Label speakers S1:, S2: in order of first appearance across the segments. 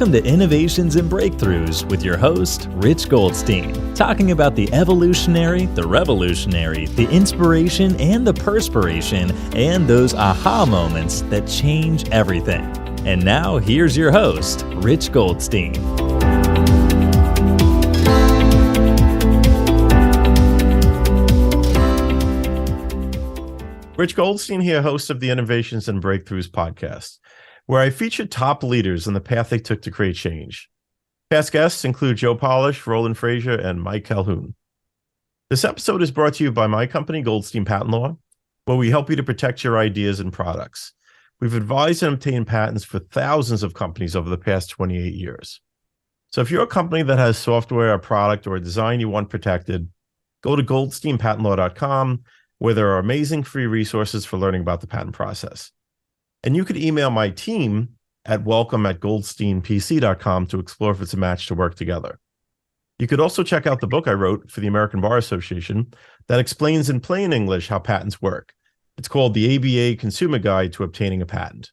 S1: Welcome to Innovations and Breakthroughs with your host, Rich Goldstein, talking about the evolutionary, the revolutionary, the inspiration and the perspiration, and those aha moments that change everything. And now, here's your host, Rich Goldstein.
S2: Rich Goldstein here, host of the Innovations and Breakthroughs podcast, where I feature top leaders and the path they took to create change. Past guests include Joe Polish, Roland Frazier, and Mike Calhoun. This episode is brought to you by my company, Goldstein Patent Law, where we help you to protect your ideas and products. We've advised and obtained patents for thousands of companies over the past 28 years. So if you're a company that has software, a product, or a design you want protected, go to goldsteinpatentlaw.com, where there are amazing free resources for learning about the patent process. And you could email my team at welcome@goldsteinpc.com to explore if it's a match to work together. You could also check out the book I wrote for the American Bar Association that explains in plain English how patents work. It's called the ABA Consumer Guide to Obtaining a Patent.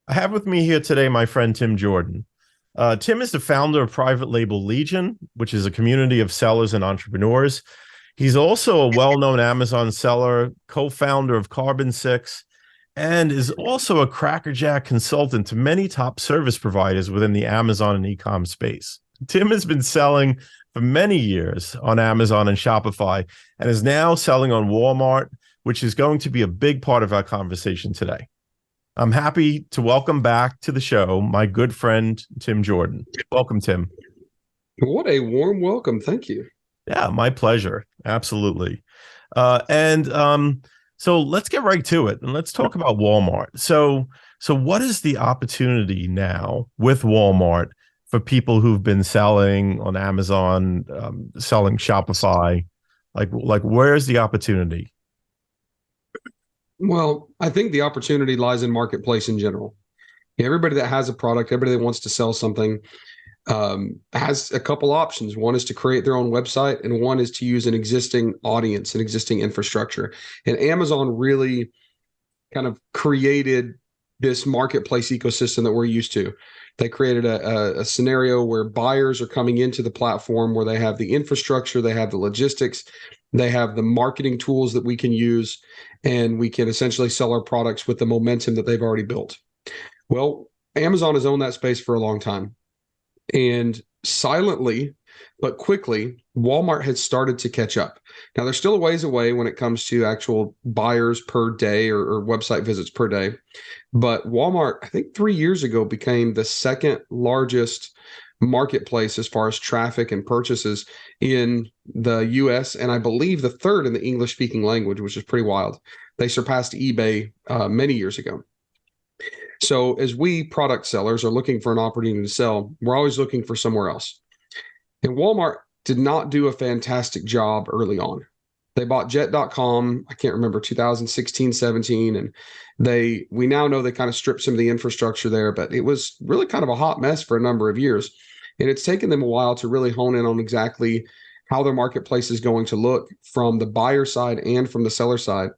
S2: I have with me here today my friend Tim Jordan. Tim is the founder of Private Label Legion, which is a community of sellers and entrepreneurs. He's also a well-known Amazon seller, co-founder of Carbon6, and is also a crackerjack consultant to many top service providers within the Amazon and e-com space. Tim has been selling for many years on Amazon and Shopify and is now selling on Walmart, which is going to be a big part of our conversation today. I'm happy to welcome back to the show my good friend, Tim Jordan. Welcome, Tim.
S3: What a warm welcome. Thank you.
S2: Yeah, my pleasure. Absolutely. So let's get right to it and let's talk about Walmart. So what is the opportunity now with Walmart for people who've been selling on Amazon, selling Shopify? Like where's the opportunity?
S3: Well, I think the opportunity lies in marketplace in general. Everybody that has a product, everybody that wants to sell something, has a couple options. One is to create their own website, and one is to use an existing audience, an existing infrastructure. And Amazon really kind of created this marketplace ecosystem that we're used to. They created a scenario where buyers are coming into the platform where they have the infrastructure, they have the logistics, they have the marketing tools that we can use, and we can essentially sell our products with the momentum that they've already built. Well, Amazon has owned that space for a long time. And silently, but quickly, Walmart has started to catch up. Now, they're still a ways away when it comes to actual buyers per day or website visits per day. But Walmart, I think 3 years ago, became the second largest marketplace as far as traffic and purchases in the US, and I believe the third in the English-speaking language, which is pretty wild. They surpassed eBay many years ago. So as we product sellers are looking for an opportunity to sell, we're always looking for somewhere else. And Walmart did not do a fantastic job early on. They bought Jet.com, I can't remember, 2016, 17, and we now know they kind of stripped some of the infrastructure there, but it was really kind of a hot mess for a number of years. And it's taken them a while to really hone in on exactly how their marketplace is going to look from the buyer side and from the seller side.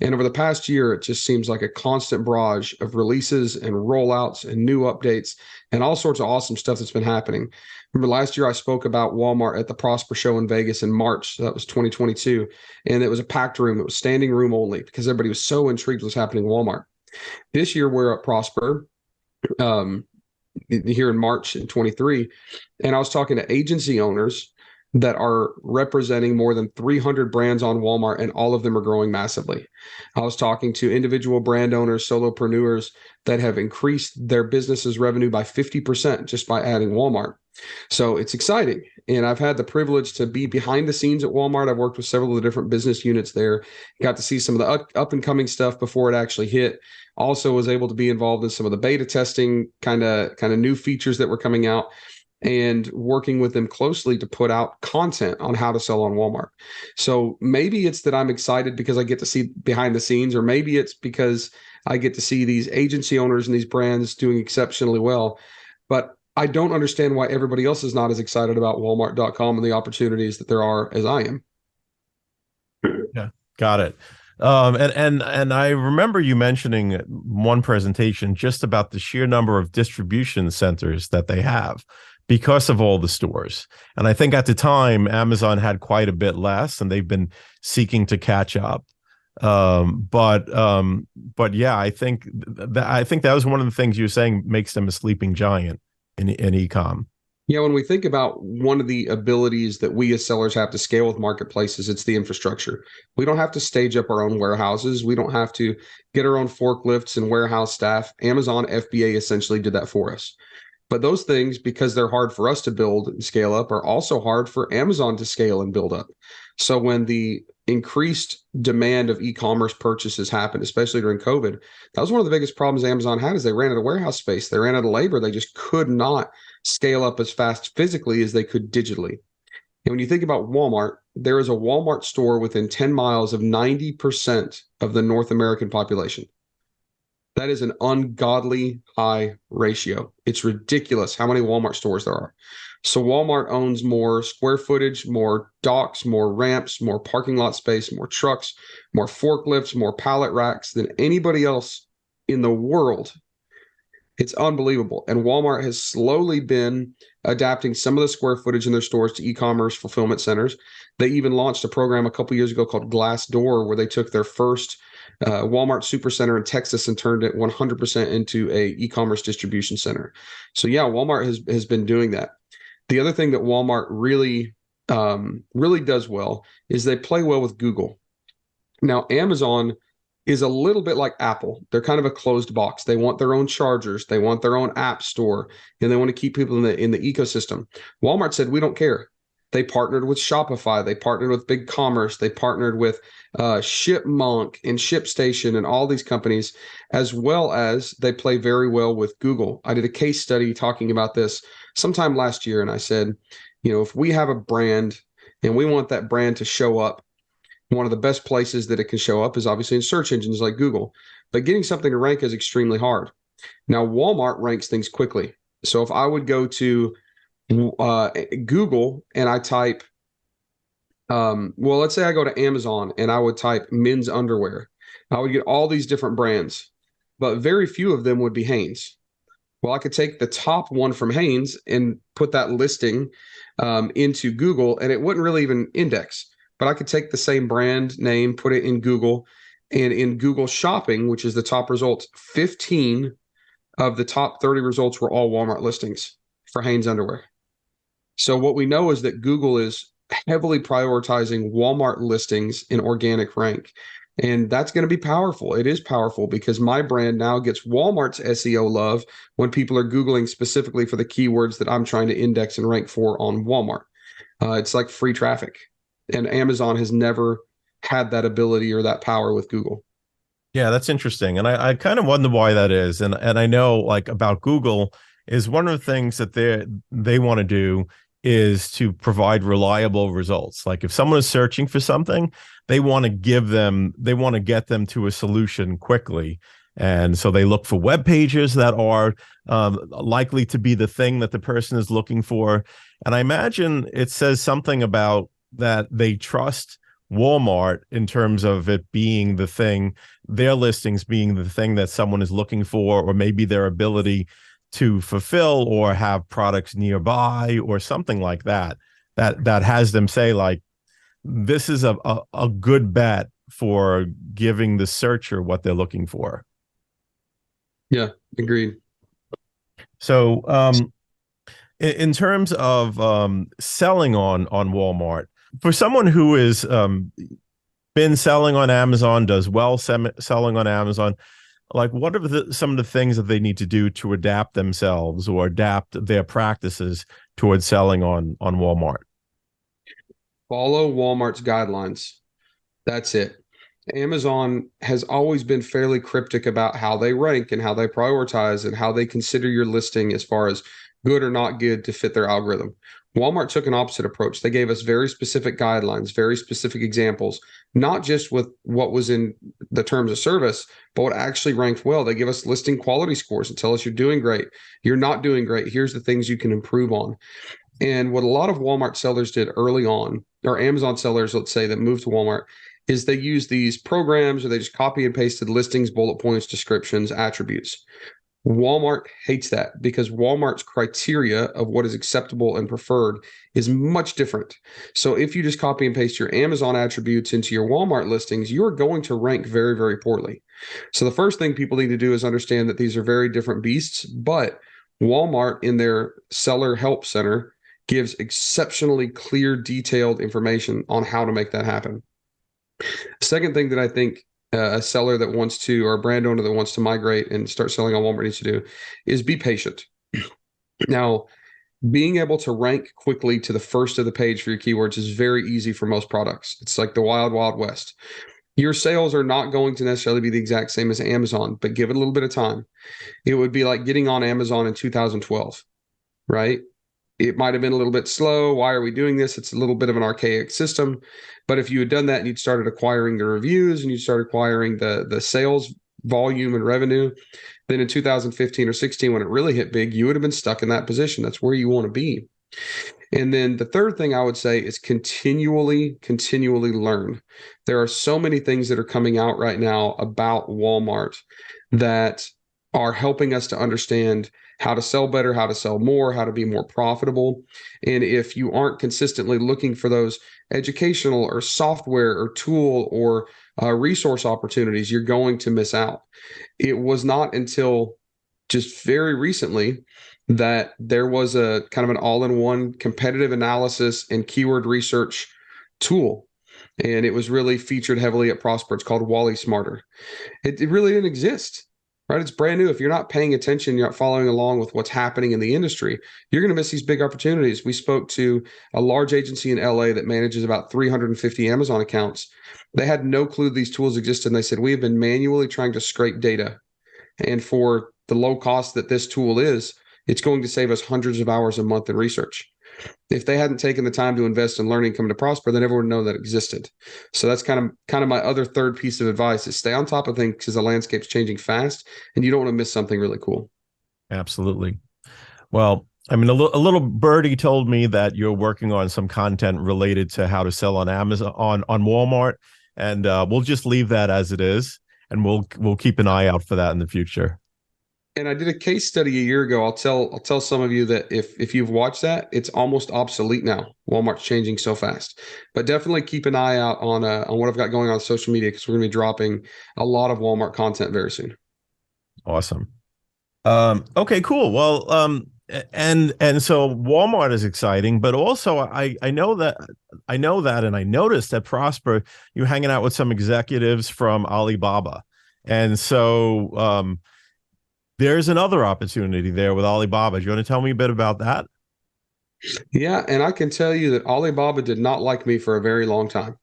S3: And over the past year, it just seems like a constant barrage of releases and rollouts and new updates and all sorts of awesome stuff that's been happening. Remember last year I spoke about Walmart at the Prosper Show in Vegas in March. So that was 2022. And it was a packed room. It was standing room only because everybody was so intrigued with what's happening in Walmart. This year we're at Prosper here in March in 23. And I was talking to agency owners that are representing more than 300 brands on Walmart, and all of them are growing massively. I was talking to individual brand owners, solopreneurs that have increased their business's revenue by 50% just by adding Walmart. So it's exciting. And I've had the privilege to be behind the scenes at Walmart. I've worked with several of the different business units there, got to see some of the up and coming stuff before it actually hit. Also was able to be involved in some of the beta testing, kind of new features that were coming out, and working with them closely to put out content on how to sell on Walmart. So maybe it's that I'm excited because I get to see behind the scenes, or maybe it's because I get to see these agency owners and these brands doing exceptionally well. But I don't understand why everybody else is not as excited about Walmart.com and the opportunities that there are as I am.
S2: Yeah, got it. And I remember you mentioning one presentation just about the sheer number of distribution centers that they have because of all the stores. And I think at the time Amazon had quite a bit less, and they've been seeking to catch up. But yeah, I think that was one of the things you were saying makes them a sleeping giant in e-com.
S3: Yeah, when we think about one of the abilities that we as sellers have to scale with marketplaces, it's the infrastructure. We don't have to stage up our own warehouses. We don't have to get our own forklifts and warehouse staff. Amazon FBA essentially did that for us. But those things, because they're hard for us to build and scale up, are also hard for Amazon to scale and build up. So when the increased demand of e-commerce purchases happened, especially during COVID, that was one of the biggest problems Amazon had is they ran out of warehouse space. They ran out of labor. They just could not scale up as fast physically as they could digitally. And when you think about Walmart, there is a Walmart store within 10 miles of 90% of the North American population. That is an ungodly high ratio. It's ridiculous how many Walmart stores there are. So Walmart owns more square footage, more docks, more ramps, more parking lot space, more trucks, more forklifts, more pallet racks than anybody else in the world. It's unbelievable. And Walmart has slowly been adapting some of the square footage in their stores to e-commerce fulfillment centers. They even launched a program a couple years ago called Glassdoor, where they took their first Walmart Supercenter in Texas and turned it 100% into a e-commerce distribution center. So yeah, Walmart has been doing that. The other thing that Walmart really does well is they play well with Google. Now, Amazon is a little bit like Apple. They're kind of a closed box. They want their own chargers, they want their own app store, and they want to keep people in the ecosystem. Walmart said, we don't care. They partnered with Shopify. They partnered with BigCommerce. They partnered with ShipMonk and ShipStation and all these companies, as well as they play very well with Google. I did a case study talking about this sometime last year, and I said, if we have a brand and we want that brand to show up, one of the best places that it can show up is obviously in search engines like Google. But getting something to rank is extremely hard. Now, Walmart ranks things quickly. So if I would go to Google and I type, let's say I go to Amazon and I would type men's underwear, I would get all these different brands, but very few of them would be Hanes. Well, I could take the top one from Hanes and put that listing into Google, and it wouldn't really even index. But I could take the same brand name, put it in Google, and in Google Shopping, which is the top results, 15 of the top 30 results were all Walmart listings for Hanes underwear. So what we know is that Google is heavily prioritizing Walmart listings in organic rank. And that's going to be powerful. It is powerful because my brand now gets Walmart's SEO love when people are Googling specifically for the keywords that I'm trying to index and rank for on Walmart. It's like free traffic. And Amazon has never had that ability or that power with Google.
S2: Yeah, that's interesting. And I kind of wonder why that is. And I know like about Google is one of the things that they want to do is to provide reliable results. Like if someone is searching for something, they want to get them to a solution quickly. And so they look for web pages that are likely to be the thing that the person is looking for. And I imagine it says something about that they trust Walmart in terms of it being the thing, their listings being the thing that someone is looking for, or maybe their ability to fulfill or have products nearby or something like that, that has them say like, this is a good bet for giving the searcher what they're looking for.
S3: Yeah, agreed.
S2: So in terms of selling on Walmart, for someone who is been selling on Amazon, does well selling on Amazon, like what are some of the things that they need to do to adapt themselves or adapt their practices towards selling on Walmart?
S3: Follow Walmart's guidelines. That's it. Amazon has always been fairly cryptic about how they rank and how they prioritize and how they consider your listing as far as good or not good to fit their algorithm. Walmart took an opposite approach. They gave us very specific guidelines, very specific examples, not just with what was in the terms of service, but what actually ranked well. They give us listing quality scores and tell us you're doing great, you're not doing great, here's the things you can improve on. And what a lot of Walmart sellers did early on, or Amazon sellers, let's say, that moved to Walmart, is they use these programs, or they just copy and pasted listings, bullet points, descriptions, attributes. Walmart hates that because Walmart's criteria of what is acceptable and preferred is much different. So if you just copy and paste your Amazon attributes into your Walmart listings, you're going to rank very, very poorly. So the first thing people need to do is understand that these are very different beasts, but Walmart in their seller help center gives exceptionally clear, detailed information on how to make that happen. Second thing that I think a seller that wants to, or a brand owner that wants to migrate and start selling on Walmart needs to do is be patient. Now, being able to rank quickly to the first of the page for your keywords is very easy for most products. It's like the wild, wild west. Your sales are not going to necessarily be the exact same as Amazon, but give it a little bit of time. It would be like getting on Amazon in 2012, right? It might have been a little bit slow. Why are we doing this? It's a little bit of an archaic system. But if you had done that and you'd started acquiring the reviews and you started acquiring the sales volume and revenue, then in 2015 or 16, when it really hit big, you would have been stuck in that position. That's where you want to be. And then the third thing I would say is continually learn. There are so many things that are coming out right now about Walmart that are helping us to understand how to sell better, how to sell more, how to be more profitable. And if you aren't consistently looking for those educational or software or tool or resource opportunities, you're going to miss out. It was not until just very recently that there was a kind of an all-in-one competitive analysis and keyword research tool. And it was really featured heavily at Prosper. It's called Wally Smarter. It really didn't exist. Right? It's brand new. If you're not paying attention, you're not following along with what's happening in the industry, you're going to miss these big opportunities. We spoke to a large agency in LA that manages about 350 Amazon accounts. They had no clue these tools existed. And they said, we have been manually trying to scrape data. And for the low cost that this tool is, it's going to save us hundreds of hours a month in research. If they hadn't taken the time to invest in learning, come to Prosper, they never would know that existed. So that's kind of my other third piece of advice is stay on top of things because the landscape's changing fast and you don't want to miss something really cool.
S2: Absolutely. Well, I mean, a little birdie told me that you're working on some content related to how to sell on Amazon, on Walmart, and we'll just leave that as it is, and we'll keep an eye out for that in the future.
S3: And I did a case study a year ago. I'll tell some of you that if you've watched that, it's almost obsolete now. Walmart's changing so fast. But definitely keep an eye out on what I've got going on social media because we're going to be dropping a lot of Walmart content very soon.
S2: Awesome. Okay, cool. Well, and so Walmart is exciting, but also I know that, and I noticed at Prosper you're hanging out with some executives from Alibaba, and so there's another opportunity there with Alibaba. Do you want to tell me a bit about that?
S3: Yeah, and I can tell you that Alibaba did not like me for a very long time.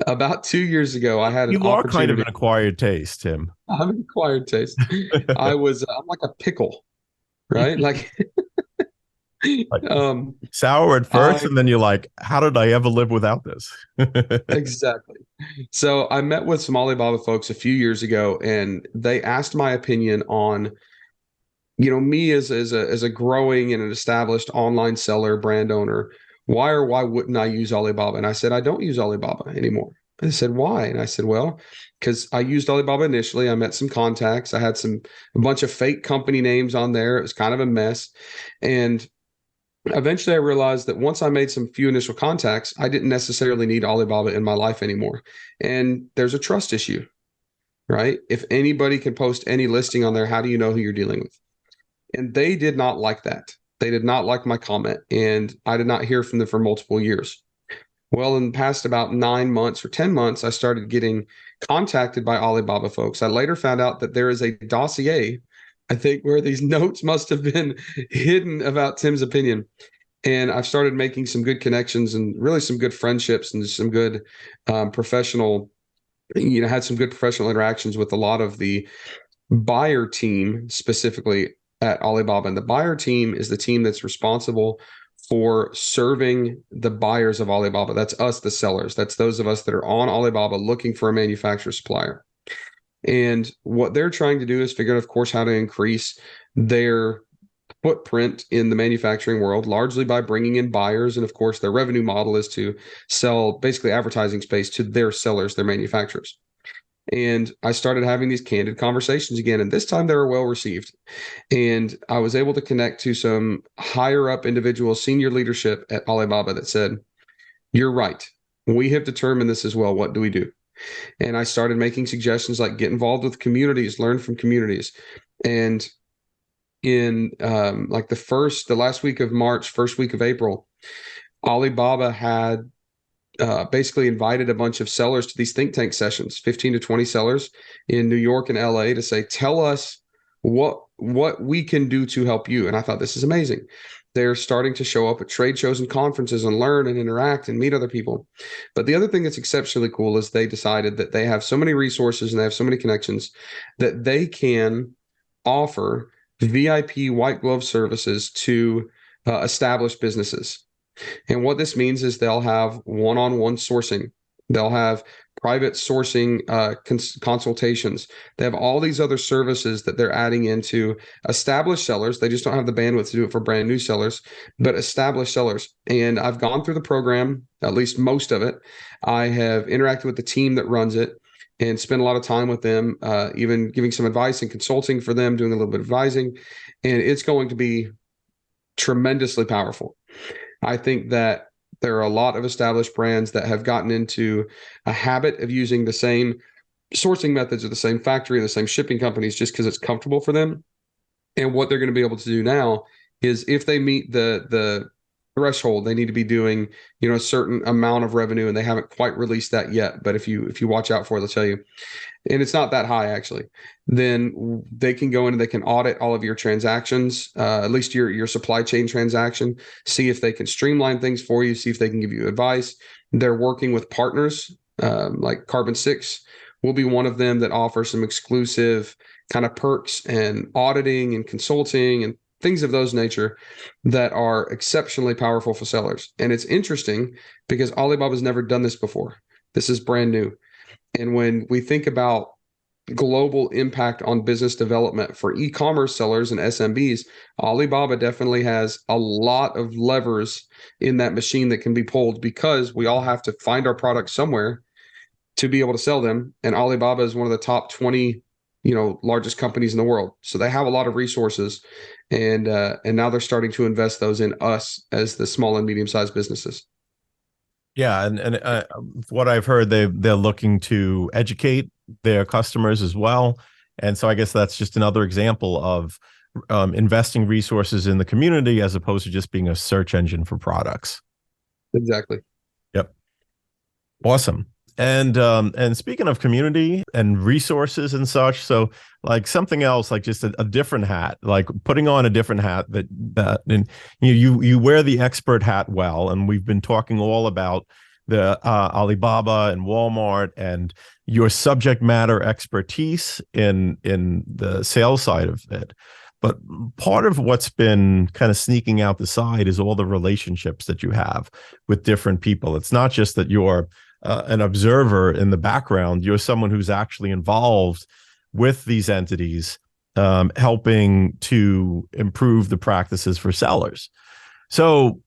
S3: About 2 years ago, I had an
S2: You are
S3: opportunity.
S2: kind of an acquired taste, Tim.
S3: I'm an acquired taste. I'm like a pickle, right? Like,
S2: sour at first, and then you're like, how did I ever live without this?
S3: Exactly. So I met with some Alibaba folks a few years ago, and they asked my opinion on, me as a growing and an established online seller, brand owner, why wouldn't I use Alibaba? And I said, I don't use Alibaba anymore. And they said, why? And I said, well, because I used Alibaba initially. I met some contacts. I had a bunch of fake company names on there. It was kind of a mess. And eventually I realized that once I made some few initial contacts, I didn't necessarily need Alibaba in my life anymore. And there's a trust issue, right? If anybody can post any listing on there, how do you know who you're dealing with? And they did not like that. They did not like my comment. And I did not hear from them for multiple years. Well, in the past about 9 months or 10 months, I started getting contacted by Alibaba folks. I later found out that there is a dossier, I think, where these notes must have been hidden about Tim's opinion. And I've started making some good connections and really some good friendships and some good professional, had some good professional interactions with a lot of the buyer team specifically at Alibaba. And the buyer team is the team that's responsible for serving the buyers of Alibaba. That's us, the sellers. That's those of us that are on Alibaba looking for a manufacturer supplier. And what they're trying to do is figure out, of course, how to increase their footprint in the manufacturing world, largely by bringing in buyers. And of course, their revenue model is to sell basically advertising space to their sellers, their manufacturers. And I started having these candid conversations again. And this time they were well received. And I was able to connect to some higher up individuals, senior leadership at Alibaba that said, "You're right. We have determined this as well. What do we do?" And I started making suggestions like get involved with communities, learn from communities. And in like the last week of March, first week of April, Alibaba had basically invited a bunch of sellers to these think tank sessions, 15 to 20 sellers in New York and LA, to say, tell us what we can do to help you. And I thought, this is amazing. They're starting to show up at trade shows and conferences and learn and interact and meet other people. But the other thing that's exceptionally cool is they decided that they have so many resources and they have so many connections that they can offer VIP white glove services to established businesses. And what this means is they'll have one-on-one sourcing. They'll have private sourcing consultations. They have all these other services that they're adding into established sellers. They just don't have the bandwidth to do it for brand new sellers, but established sellers. And I've gone through the program, at least most of it. I have interacted with the team that runs it and spent a lot of time with them, even giving some advice and consulting for them, doing a little bit of advising. And it's going to be tremendously powerful. I think that there are a lot of established brands that have gotten into a habit of using the same sourcing methods or the same factory, the same shipping companies, just because it's comfortable for them. And what they're going to be able to do now is if they meet the threshold, they need to be doing, a certain amount of revenue, and they haven't quite released that yet. But if you watch out for it, they'll tell you. And it's not that high, actually. Then they can go in and they can audit all of your transactions, at least your supply chain transaction, see if they can streamline things for you, see if they can give you advice. They're working with partners like Carbon 6 will be one of them that offers some exclusive kind of perks and auditing and consulting and things of those nature that are exceptionally powerful for sellers. And it's interesting because Alibaba's never done this before. This is brand new. And when we think about global impact on business development for e-commerce sellers and SMBs, Alibaba definitely has a lot of levers in that machine that can be pulled, because we all have to find our products somewhere to be able to sell them. And Alibaba is one of the top 20, largest companies in the world. So they have a lot of resources, and now they're starting to invest those in us as the small and medium-sized businesses.
S2: Yeah, and what I've heard, they're looking to educate their customers as well, and so I guess that's just another example of investing resources in the community as opposed to just being a search engine for products.
S3: Exactly.
S2: Yep. Awesome. And speaking of community and resources and such, so like something else, like just a different hat, like putting on a different hat that and you wear the expert hat well, and we've been talking all about the Alibaba and Walmart and your subject matter expertise in the sales side of it. But part of what's been kind of sneaking out the side is all the relationships that you have with different people. It's not just that you're an observer in the background. You're someone who's actually involved with these entities, helping to improve the practices for sellers. So,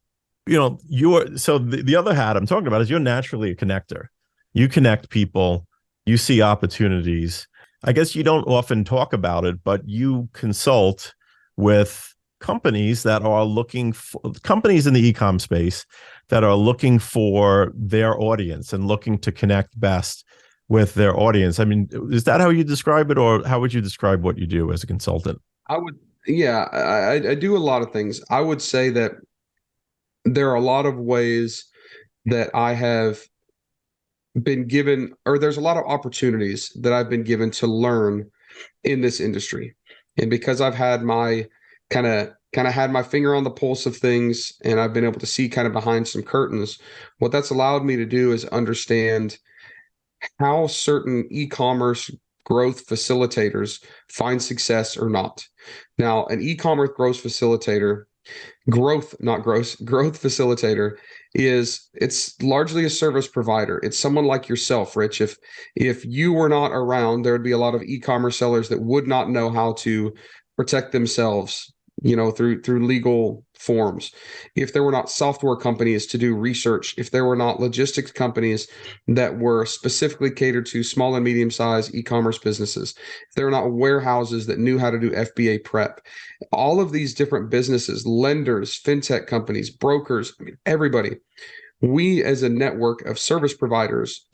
S2: the other hat I'm talking about is you're naturally a connector. You connect people, you see opportunities. I guess you don't often talk about it, but you consult with companies that are looking for companies in the e-com space that are looking for their audience and looking to connect best with their audience. I mean, is that how you describe it, or how would you describe what you do as a consultant?
S3: I do a lot of things. I would say that there are a lot of ways that I have been given, or there's a lot of opportunities that I've been given to learn in this industry. And because I've had my kind of had my finger on the pulse of things, and I've been able to see kind of behind some curtains, what that's allowed me to do is understand how certain e-commerce growth facilitators find success or not. Now, an e-commerce growth facilitator, growth facilitator, it's largely a service provider. It's someone like yourself, Rich. If you were not around, there would be a lot of e-commerce sellers that would not know how to protect themselves through legal forms, if there were not software companies to do research, if there were not logistics companies that were specifically catered to small and medium-sized e-commerce businesses, if there were not warehouses that knew how to do FBA prep, all of these different businesses, lenders, fintech companies, brokers, I mean, everybody, we as a network of service providers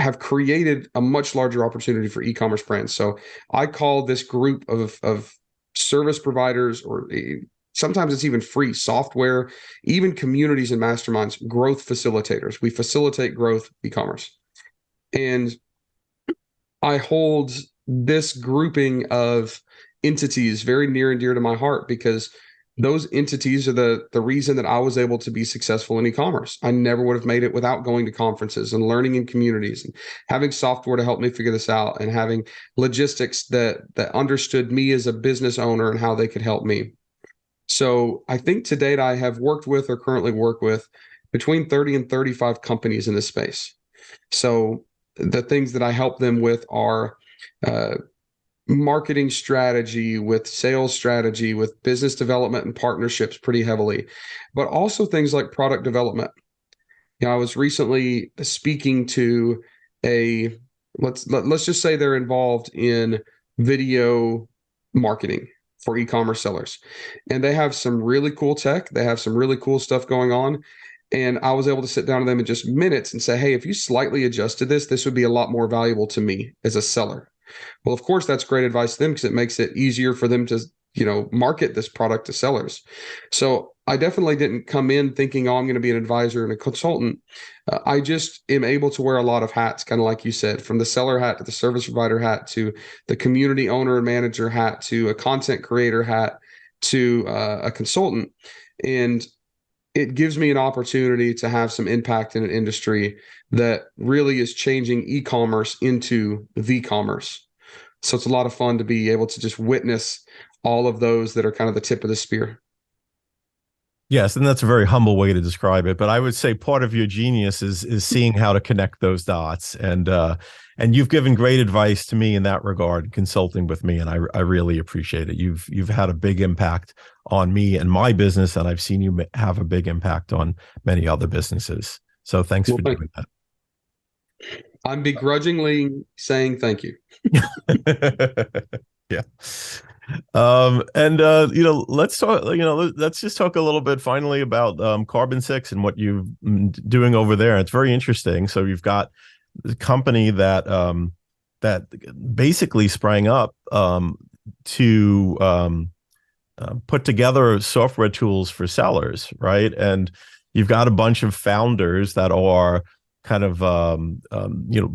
S3: have created a much larger opportunity for e-commerce brands. So I call this group of service providers, or sometimes it's even free software, even communities and masterminds, growth facilitators. We facilitate growth e-commerce. And I hold this grouping of entities very near and dear to my heart, because those entities are the reason that I was able to be successful in e-commerce. I never would have made it without going to conferences and learning in communities and having software to help me figure this out, and having logistics that understood me as a business owner and how they could help me. So I think to date, I have worked with, or currently work with, between 30 and 35 companies in this space. So the things that I help them with are marketing strategy, with sales strategy, with business development and partnerships pretty heavily, but also things like product development. I was recently speaking to let's just say they're involved in video marketing for e-commerce sellers, and they have some really cool tech. They have some really cool stuff going on. And I was able to sit down with them in just minutes and say, hey, if you slightly adjusted this would be a lot more valuable to me as a seller. Well, of course, that's great advice to them, because it makes it easier for them to, market this product to sellers. So I definitely didn't come in thinking, oh, I'm going to be an advisor and a consultant. I just am able to wear a lot of hats, kind of like you said, from the seller hat to the service provider hat to the community owner and manager hat to a content creator hat to a consultant. And it gives me an opportunity to have some impact in an industry that really is changing e-commerce into the commerce. So it's a lot of fun to be able to just witness all of those that are kind of the tip of the spear.
S2: Yes, and that's a very humble way to describe it. But I would say part of your genius is seeing how to connect those dots, and you've given great advice to me in that regard, consulting with me, and I really appreciate it. You've had a big impact on me and my business, and I've seen you have a big impact on many other businesses. So thanks for doing that.
S3: I'm begrudgingly saying thank you.
S2: Yeah. Let's talk, let's just talk a little bit finally about Carbon6 and what you've been doing over there. It's very interesting. So you've got the company that basically sprang up to put together software tools for sellers, right? And you've got a bunch of founders that are kind of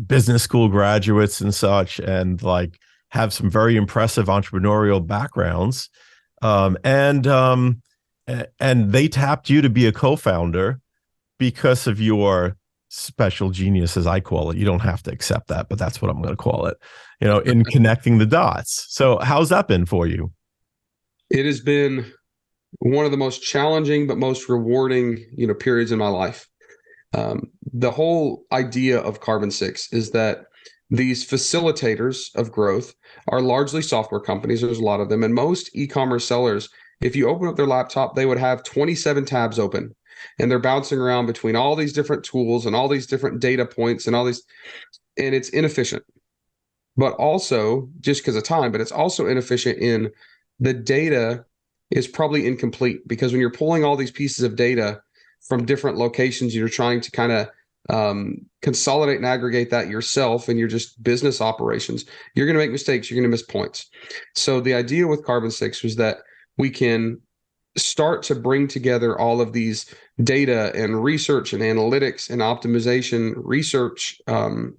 S2: business school graduates and such, and like have some very impressive entrepreneurial backgrounds, and they tapped you to be a co-founder because of your special genius, as I call it. You don't have to accept that, but that's what I'm going to call it, in connecting the dots. So how's that been for you?
S3: It has been one of the most challenging but most rewarding, periods in my life. The whole idea of Carbon6 is that these facilitators of growth are largely software companies. There's a lot of them. And most e-commerce sellers, if you open up their laptop, they would have 27 tabs open, and they're bouncing around between all these different tools and all these different data points and and it's inefficient. But also, just because of time, but it's also inefficient in the data is probably incomplete, because when you're pulling all these pieces of data from different locations, you're trying to kind of consolidate and aggregate that yourself in your just business operations, you're going to make mistakes, you're going to miss points. So the idea with Carbon6 was that we can start to bring together all of these data and research and analytics and optimization research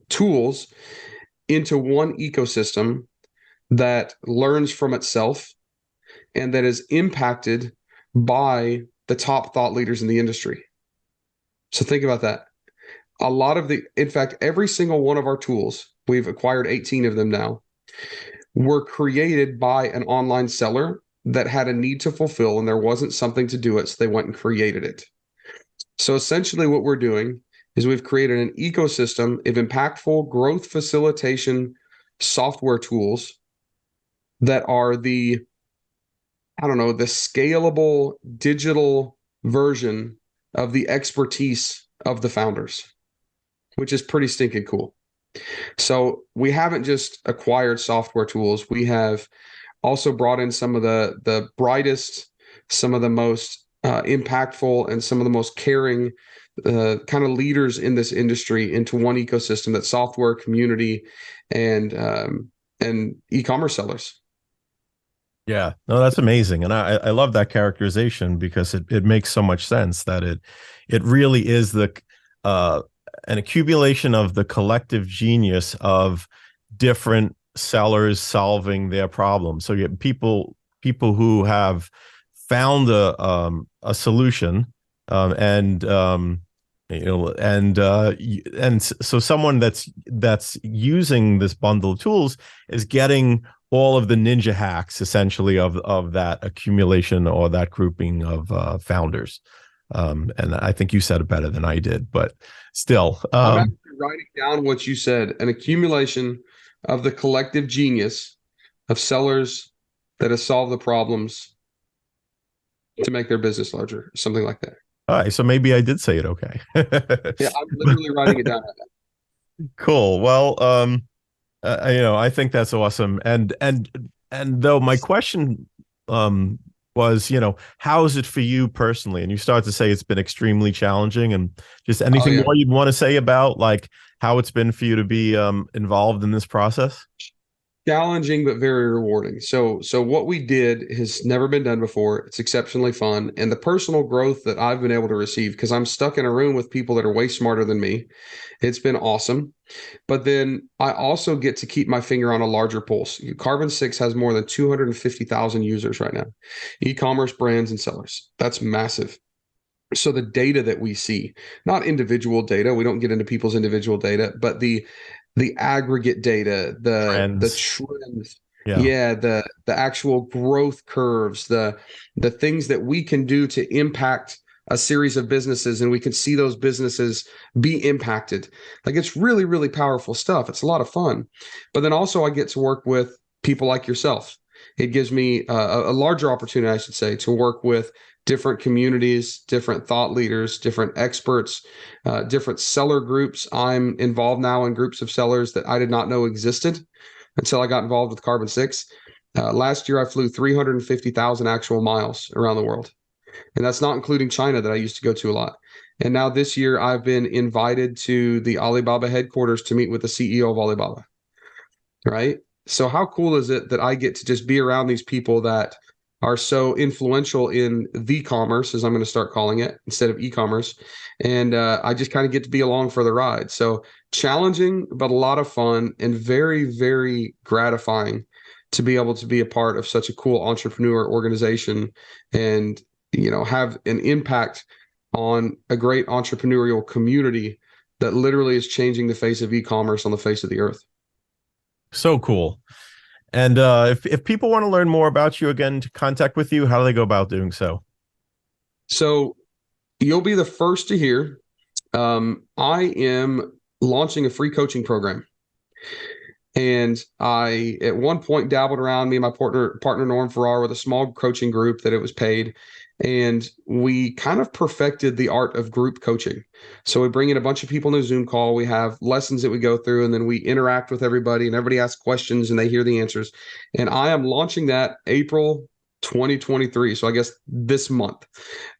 S3: tools into one ecosystem that learns from itself and that is impacted by the top thought leaders in the industry. So think about that. In fact, every single one of our tools, we've acquired 18 of them now, were created by an online seller that had a need to fulfill, and there wasn't something to do it, so they went and created it. So essentially what we're doing is we've created an ecosystem of impactful growth facilitation software tools that are the I don't know, the scalable digital version of the expertise of the founders, which is pretty stinking cool. So we haven't just acquired software tools. We have also brought in some of the brightest, some of the most impactful, and some of the most caring kind of leaders in this industry into one ecosystem, that software community and e-commerce sellers.
S2: Yeah, no, that's amazing. And I love that characterization because it makes so much sense that it really is an accumulation of the collective genius of different sellers solving their problems. So you have people who have found a solution, and so someone that's using this bundle of tools is getting all of the ninja hacks essentially of that accumulation or that grouping of founders. And I think you said it better than I did, but still.
S3: I'm actually writing down what you said: an accumulation of the collective genius of sellers that have solved the problems to make their business larger, something like that.
S2: All right, so maybe I did say it okay.
S3: Yeah, I'm literally writing it down right now.
S2: Cool. Well, I think that's awesome. And though my question was, how is it for you personally? And you start to say it's been extremely challenging, and just anything more you'd want to say about like how it's been for you to be involved in this process?
S3: Challenging, but very rewarding. So what we did has never been done before. It's exceptionally fun. And the personal growth that I've been able to receive, because I'm stuck in a room with people that are way smarter than me, it's been awesome. But then I also get to keep my finger on a larger pulse. Carbon6 has more than 250,000 users right now, e-commerce brands and sellers. That's massive. So the data that we see, not individual data, we don't get into people's individual data, but the aggregate data, the trends, the actual growth curves, the things that we can do to impact a series of businesses, and we can see those businesses be impacted. Like, it's really, really powerful stuff. It's a lot of fun. But then also I get to work with people like yourself. It gives me a larger opportunity, I should say, to work with different communities, different thought leaders, different experts, different seller groups. I'm involved now in groups of sellers that I did not know existed until I got involved with Carbon6. Last year, I flew 350,000 actual miles around the world. And that's not including China that I used to go to a lot. And now this year, I've been invited to the Alibaba headquarters to meet with the CEO of Alibaba. Right? So how cool is it that I get to just be around these people that are so influential in the commerce, as I'm going to start calling it, instead of e-commerce. And I just kind of get to be along for the ride. So challenging, but a lot of fun, and very, very gratifying to be able to be a part of such a cool entrepreneur organization and, have an impact on a great entrepreneurial community that literally is changing the face of e-commerce on the face of the earth.
S2: So cool. And if people want to learn more about you, again, to contact with you, how do they go about doing so?
S3: So you'll be the first to hear. I am launching a free coaching program. And I, at one point, dabbled around, me and my partner Norm Farrar, with a small coaching group that it was paid. And we kind of perfected the art of group coaching. So we bring in a bunch of people in a Zoom call. We have lessons that we go through, and then we interact with everybody, and everybody asks questions and they hear the answers. And I am launching that April 2023. So I guess this month.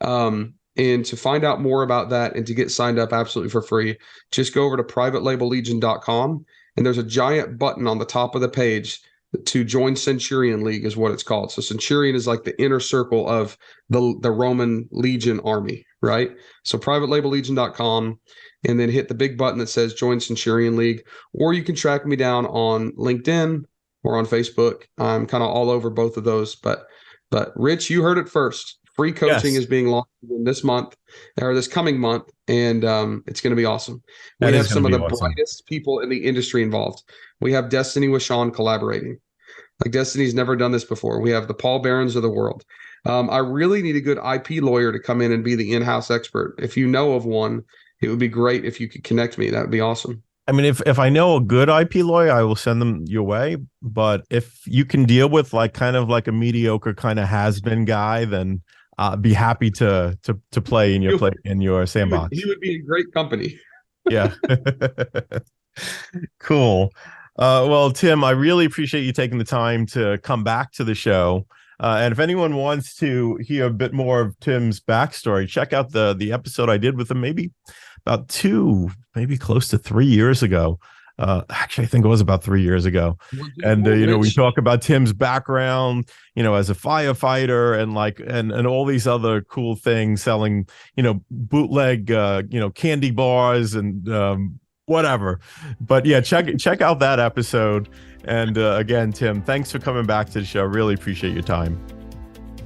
S3: And to find out more about that and to get signed up absolutely for free, just go over to privatelabellegion.com. And there's a giant button on the top of the page to join Centurion League, is what it's called. So Centurion is like the inner circle of the Roman Legion army, right? So privatelabellegion.com, and then hit the big button that says join Centurion League. Or you can track me down on LinkedIn or on Facebook. I'm kind of all over both of those. But Rich, you heard it first. Free coaching is being launched this month, or this coming month, and it's going to be awesome. We have some of the brightest people in the industry involved. We have Destiny with Sean collaborating. Like, Destiny's never done this before. We have the Paul Barons of the world. I really need a good IP lawyer to come in and be the in-house expert. If you know of one, it would be great if you could connect me. That would be awesome.
S2: I mean, if I know a good IP lawyer, I will send them your way. But if you can deal with like kind of like a mediocre kind of has-been guy, then be happy to play in your sandbox.
S3: He would be in great company.
S2: Yeah. Cool. Well, Tim, I really appreciate you taking the time to come back to the show. And if anyone wants to hear a bit more of Tim's backstory, check out the episode I did with him maybe about maybe close to 3 years ago. Actually, I think it was about 3 years ago. And, we talk about Tim's background, as a firefighter and all these other cool things, selling, bootleg, candy bars and whatever. But yeah, check out that episode. And again, Tim, thanks for coming back to the show. Really appreciate your time.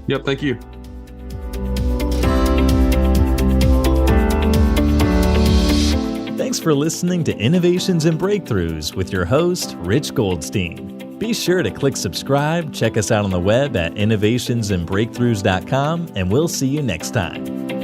S3: Yep. Thank you.
S1: Thanks for listening to Innovations and Breakthroughs with your host, Rich Goldstein. Be sure to click subscribe, check us out on the web at innovationsandbreakthroughs.com, and we'll see you next time.